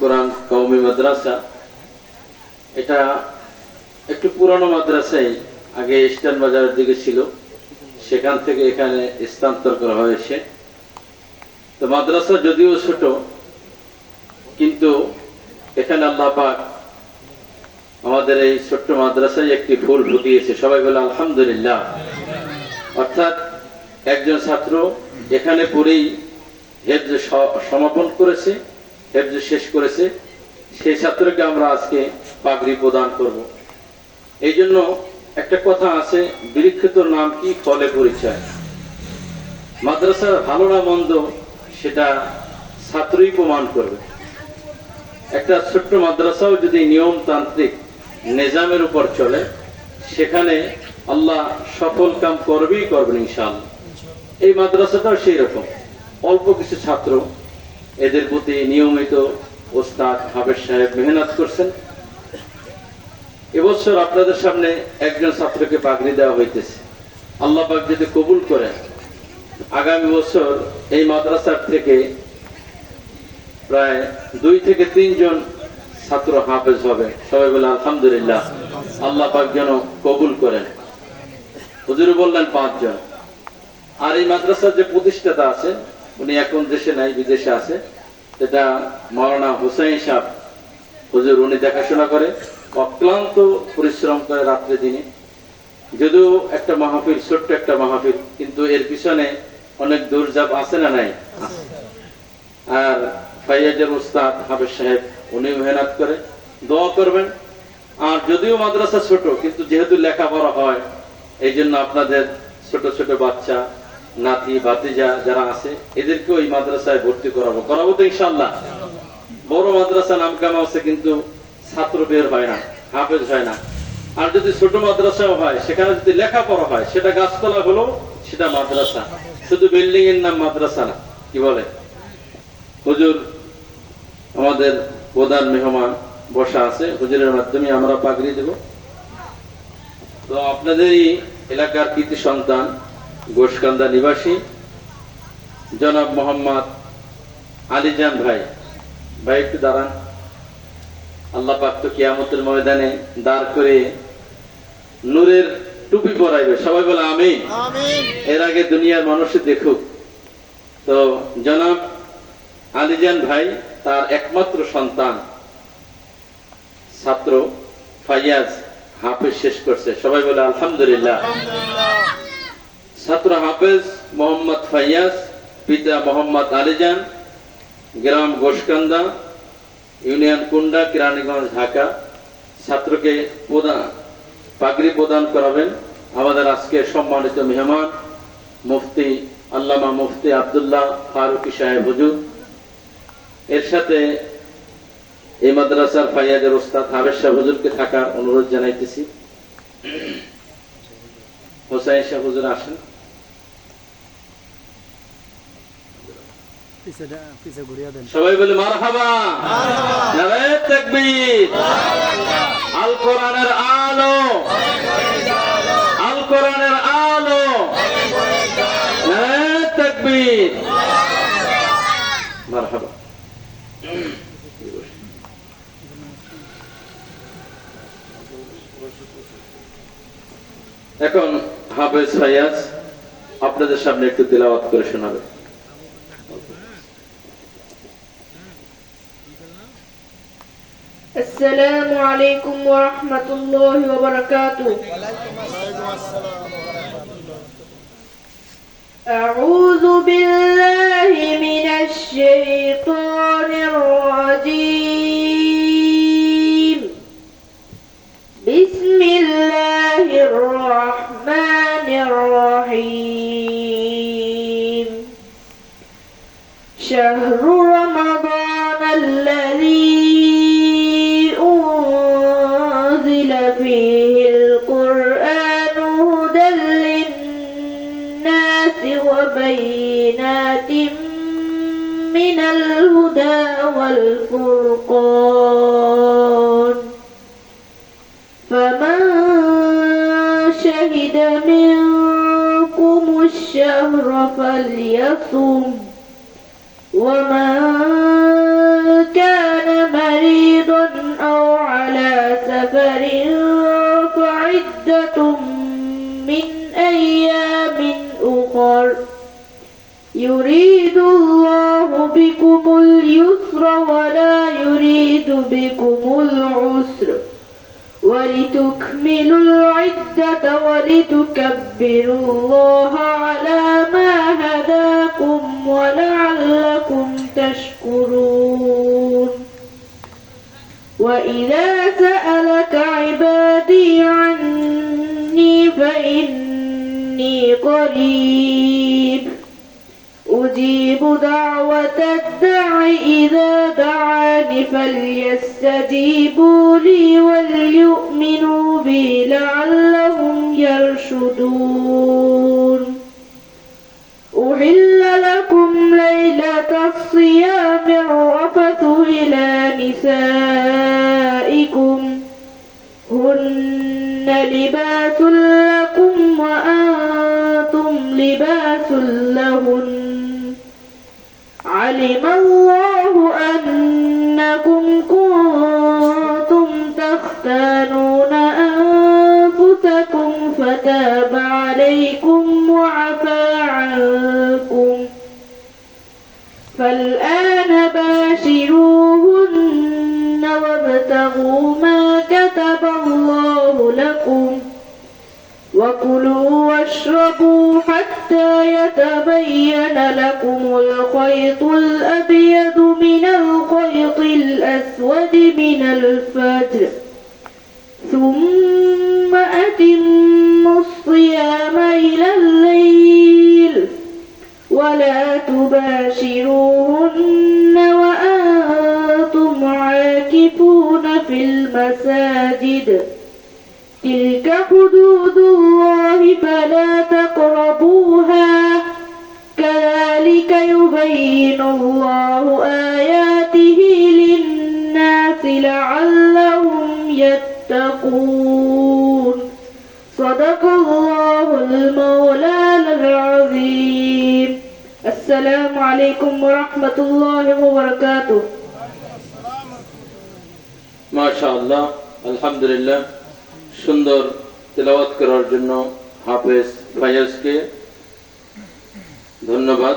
কোরআন কওমি মাদ্রাসা, এটা একটু পুরানো মাদ্রাসায় আগে ইস্টার্ন বাজারের দিকে ছিল, সেখান থেকে এখানে স্থানান্তর করা হয়েছে। তো মাদ্রাসা যদিও ছোট, কিন্তু এখানে আল্লাহ পাক আমাদের এই ছোট্ট মাদ্রাসায় একটি ফুল ফুটিয়েছে। সবাই বলে আলহামদুলিল্লাহ। অর্থাৎ একজন ছাত্র এখানে পড়েই হেফজ সমাপন করেছে, হেফজ শেষ করেছে, সেই ছাত্রকে আমরা আজকে পাগড়ি প্রদান করব। এই জন্য একটা কথা আছে, বিরিক্ষিত নাম কি ফলে পরিচয়। মাদ্রাসার ভালো না মন্দ সেটা ছাত্রই প্রমাণ করবে। একটা ছোট্ট মাদ্রাসাও যদি নিয়মতান্ত্রিক নিজামের উপর চলে, সেখানে আল্লাহ সফল কাম করবেই করবেন ইনশাআল্লাহ। এই মাদ্রাসাটাও সেই রকম, অল্প কিছু ছাত্র, এদের প্রতি নিয়মিত ওস্তাদ হাফেজ সাহেব মেহনত করছেন। এবছর আপনাদের সামনে একজন ছাত্রকে পাগড়ি দেওয়া হইতেছে। আল্লাহ পাক যদি কবুল করেন, আগামী বছর এই মাদ্রাসার থেকে প্রায় 2 থেকে 3 জন ছাত্র হাফেজ হবে। সবাই বলে আলহামদুলিল্লাহ। আল্লাহ পাক যেন কবুল করেন। হুজুর বললেন 5 জন। আর এই মাদ্রাসার যে প্রতিষ্ঠাতা আছে, উনি এখন দেশে নাই, বিদেশে আছে, এটা মাওলানা হুসাইন সাহেব হুজুর। উনি দেখাশোনা করে, অক্লান্ত পরিশ্রম করে রাত্রে দিনে। যদিও একটা মাহফিল, ছোট্ট একটা মাহফিল, কিন্তু এর পিছনে অনেক দৌড়ঝাঁপ আছে না নাই? আর ফাইয়াজের উস্তাদ হাফেজ সাহেব, উনি মেহনত করে। দোয়া করবেন। আর যদিও মাদ্রাসা ছোট, কিন্তু যেহেতু লেখাপড়া হয়, এই জন্য আপনাদের ছোট ছোট বাচ্চা, নাতি ভাতিজা যারা আছে, এদেরকে ওই মাদ্রাসায় ভর্তি করাবো তো ইনশাআল্লাহ। বড় মাদ্রাসা নাম কামা আছে, কিন্তু ছাত্র বের হয় না, হাফেজ হয় না। আর যদি ছোট মাদ্রাসাও হয়, সেখানে যদি লেখাপড়া হয়, সেটা গাছতলা হলো, সেটা মাদ্রাসা। শুধু বিল্ডিং এর নাম মাদ্রাসা না। কি বলে হুজুর? আমাদের প্রধান মেহমান বসা আছে, হুজুরের মাধ্যমে আমরা পাগড়ি দেব। তো আপনাদেরই এলাকার কৃতি সন্তান, গোশকান্দা নিবাসী জনাব মোহাম্মদ আলীজান ভাই, একটু দাঁড়ান। আল্লাহ পাক তো কিয়ামতের ময়দানে দাঁড় করে নূরের টুপি পরাইবে। সবাই বলে আমিন। এর আগে দুনিয়ার মানুষ দেখুক। তো জনাব আলীজান ভাই, তার একমাত্র সন্তান ছাত্র ফাইয়াজ হাফেজ শেষ করছে। সবাই বলে আলহামদুলিল্লাহ। ছাত্র হাফেজ মোহাম্মদ ফাইয়াজ, পিতা মোহাম্মদ আলীজান, গ্রাম গোশকান্দা, ইউনিয়ন কুন্ডা, কেরানীগঞ্জ, ঢাকা। ছাত্রকে পাগড়ি প্রদান করাবেন আমাদের আজকে সম্মানিত মেহমান মুফতি আল্লামা মুফতি আব্দুল্লাহ ফারুকি সাহেব হুজুর। এর সাথে এই মাদ্রাসার ফাইয়াজের ওস্তাদ হাফেজ সাহেব হুজুরকে থাকার অনুরোধ জানাইতেছি। হোসাইন সাহেব হুজুর আসেন। সবাই বলে মারহাবা, নারে তাকবীর। আল কোরআনের আলো, আল কোরআনের আলো, নারে তাকবীর, মারহাবা। এখন হাফেজ ফাইয়াজ আপনাদের সামনে একটু তিলাওয়াত করে শোনাবে। السلام عليكم ورحمة الله وبركاته. أعوذ بالله من الشيطان الرجيم. بسم الله الرحمن الرحيم. شهر رمضان الذي فيه القرآن هدى للناس وبينات من الهدى والفرقان. فمن شهد منكم الشهر فليصم، ومن كان يريد الله بكم اليسر ولا يريد بكم العسر ولتكملوا العدة ولتكبروا الله على ما هداكم ولعلكم تشكرون وإذا سألك عبادي عني فإني قريب أجيب دعوة الداع إذا دعاني فليستجيبوا لي وليؤمنوا بي لعلهم يرشدون أحل لكم ليلة الصيام الرفث إلى نسائكم هن لباس لكم وأنتم لباس لهن علم الله أنكم كنتم تختانون أنفسكم فتاب عليكم وعفى عنكم فالآن باشروهن وابتغوا ما كتب الله لكم وكلوا واشربوا حتى يتبين لكم الخيط الأبيض من الخيط الأسود من الفجر ثم أتموا الصيام إلى الليل ولا تباشروهن وأنتم عاكفون في المساجد تلك حدود الله فلا تقربوها كذلك يبين الله آياته للناس لعلهم يتقون صدق الله المولانا العظيم السلام عليكم ورحمة الله وبركاته ما شاء الله الحمد لله সুন্দর তেলাওয়াত করার জন্য হাফেজ ফায়াজকে ধন্যবাদ।